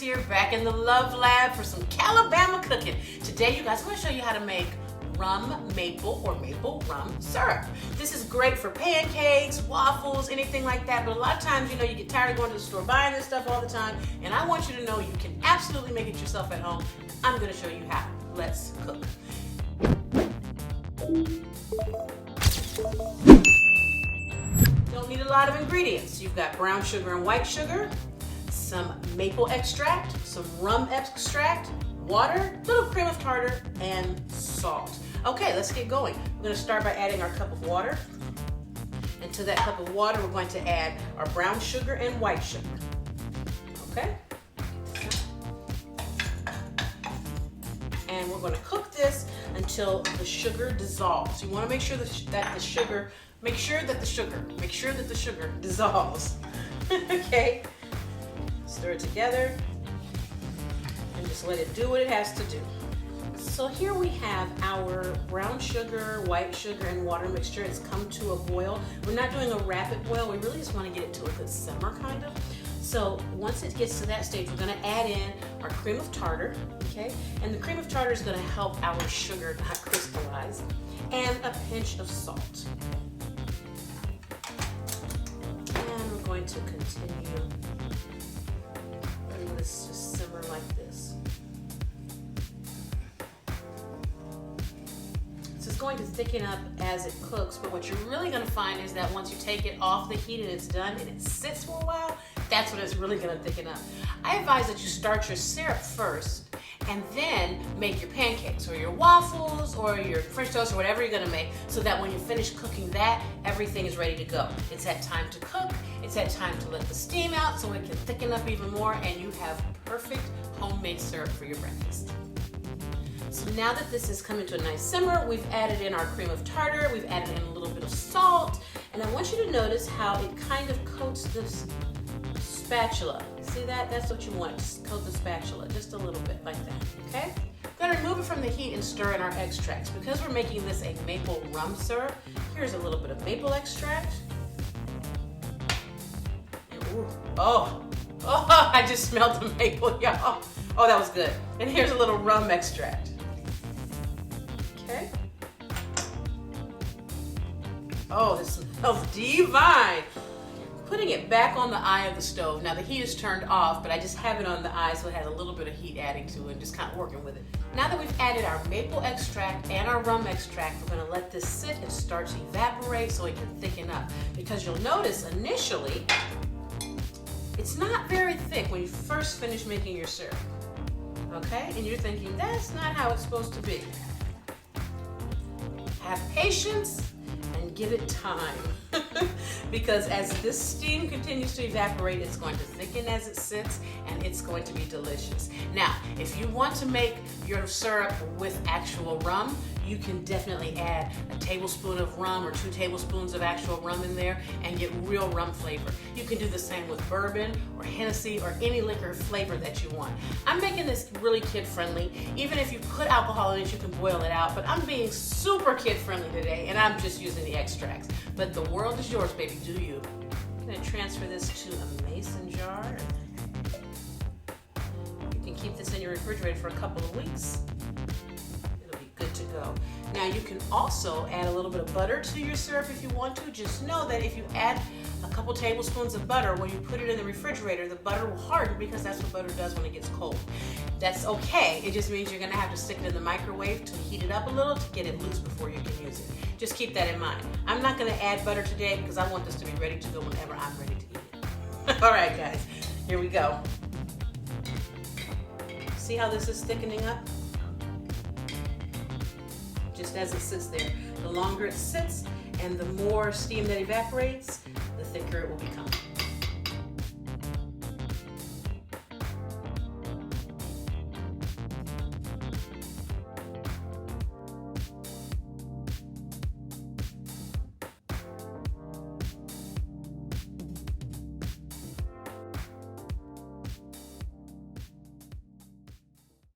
here, back in the Love Lab for some Calabama cooking. Today, you guys, I'm going to show you how to make rum maple or maple rum syrup. This is great for pancakes, waffles, anything like that, but a lot of times, you know, you get tired of going to the store buying this stuff all the time, and I want you to know you can absolutely make it yourself at home. I'm going to show you how. Let's cook. Don't need a lot of ingredients. You've got brown sugar and white sugar, some maple extract, some rum extract, water, little cream of tartar, and salt. Okay, let's get going. We're going to start by adding our cup of water. And to that cup of water, we're going to add our brown sugar and white sugar. Okay? And we're going to cook this until the sugar dissolves. You want to make sure that the sugar dissolves. Okay? Stir it together and just let it do what it has to do. So here we have our brown sugar, white sugar, and water mixture. It's come to a boil. We're not doing a rapid boil. We really just want to get it to a good simmer, kind of. So once it gets to that stage, we're going to add in our cream of tartar, okay? And the cream of tartar is going to help our sugar not crystallize, and a pinch of salt. And we're going to continue letting this just simmer like this. So it's going to thicken up as it cooks, but what you're really going to find is that once you take it off the heat and it's done and it sits for a while, that's when it's really going to thicken up. I advise that you start your syrup first and then make your pancakes or your waffles or your French toast or whatever you're going to make, so that when you finish cooking that, everything is ready to go. It's that time to cook. It's that time to let the steam out so it can thicken up even more, and you have perfect homemade syrup for your breakfast. So now that this has come into a nice simmer, we've added in our cream of tartar, we've added in a little bit of salt, and I want you to notice how it kind of coats this spatula. See that? That's what you want. Just coat the spatula just a little bit like that, okay? We're going to remove it from the heat and stir in our extracts. Because we're making this a maple rum syrup, here's a little bit of maple extract. Ooh, oh, I just smelled the maple, y'all. Oh, that was good. And here's a little rum extract. Okay. Oh, this smells divine. Putting it back on the eye of the stove. Now the heat is turned off, but I just have it on the eye so it has a little bit of heat adding to it and just kind of working with it. Now that we've added our maple extract and our rum extract, we're going to let this sit and start to evaporate so it can thicken up. Because you'll notice initially, it's not very thick when you first finish making your syrup. Okay? And you're thinking, that's not how it's supposed to be. Have patience and give it time. Because as this steam continues to evaporate, it's going to thicken as it sits, and it's going to be delicious. Now, if you want to make your syrup with actual rum, you can definitely add a tablespoon of rum or 2 tablespoons of actual rum in there and get real rum flavor. You can do the same with bourbon or Hennessy or any liquor flavor that you want. I'm making this really kid-friendly. Even if you put alcohol in it, you can boil it out, but I'm being super kid-friendly today, and I'm just using the extracts. But the world is yours, baby. Do you? I'm going to transfer this to a mason jar. You can keep this in your refrigerator for a couple of weeks. It'll be good to go. Now you can also add a little bit of butter to your syrup if you want to. Just know that if you add a couple tablespoons of butter, when you put it in the refrigerator, the butter will harden, because that's what butter does when it gets cold. That's okay. It just means you're going to have to stick it in the microwave to heat it up a little to get it loose before you can use it. Just keep that in mind. I'm not going to add butter today because I want this to be ready to go whenever I'm ready to eat it. All right, guys, here we go. See how this is thickening up? Just as it sits there. The longer it sits and the more steam that evaporates, the thicker it will become.